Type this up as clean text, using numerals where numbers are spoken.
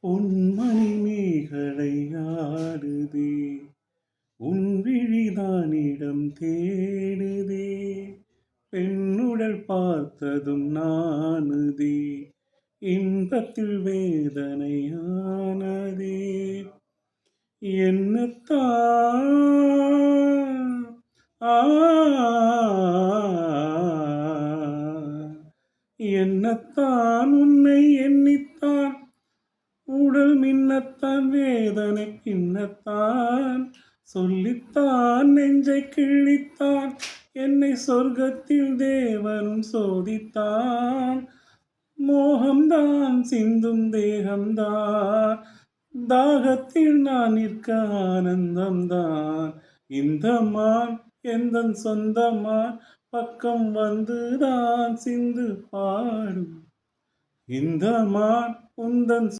பொன்மணி மேகலை ஆடுதே உன் விழிதானிடம் தேடுதே பெண்ணுடல் பார்த்ததும் நானுதே இன்பத்தில் வேதனையானதே என்னத்தான் ஆ என்னத்தான் உன்னை எண்ணித்தான் உடல் மின்னத்தான் வேதனை பின்னத்தான் சொல்லித்தான் நெஞ்சை கிள்ளித்தான் என்னை சொர்க்கத்தில் தேவனும் சோதித்தான் மோகம்தான் சிந்தும் தேகம்தான் தாகத்தில் நான் நிற்க ஆனந்தம்தான் இந்த மான் எந்தன் சொந்தமான் பக்கம் வந்துதான் சிந்து பாடும் இந்த மான் உந்தன்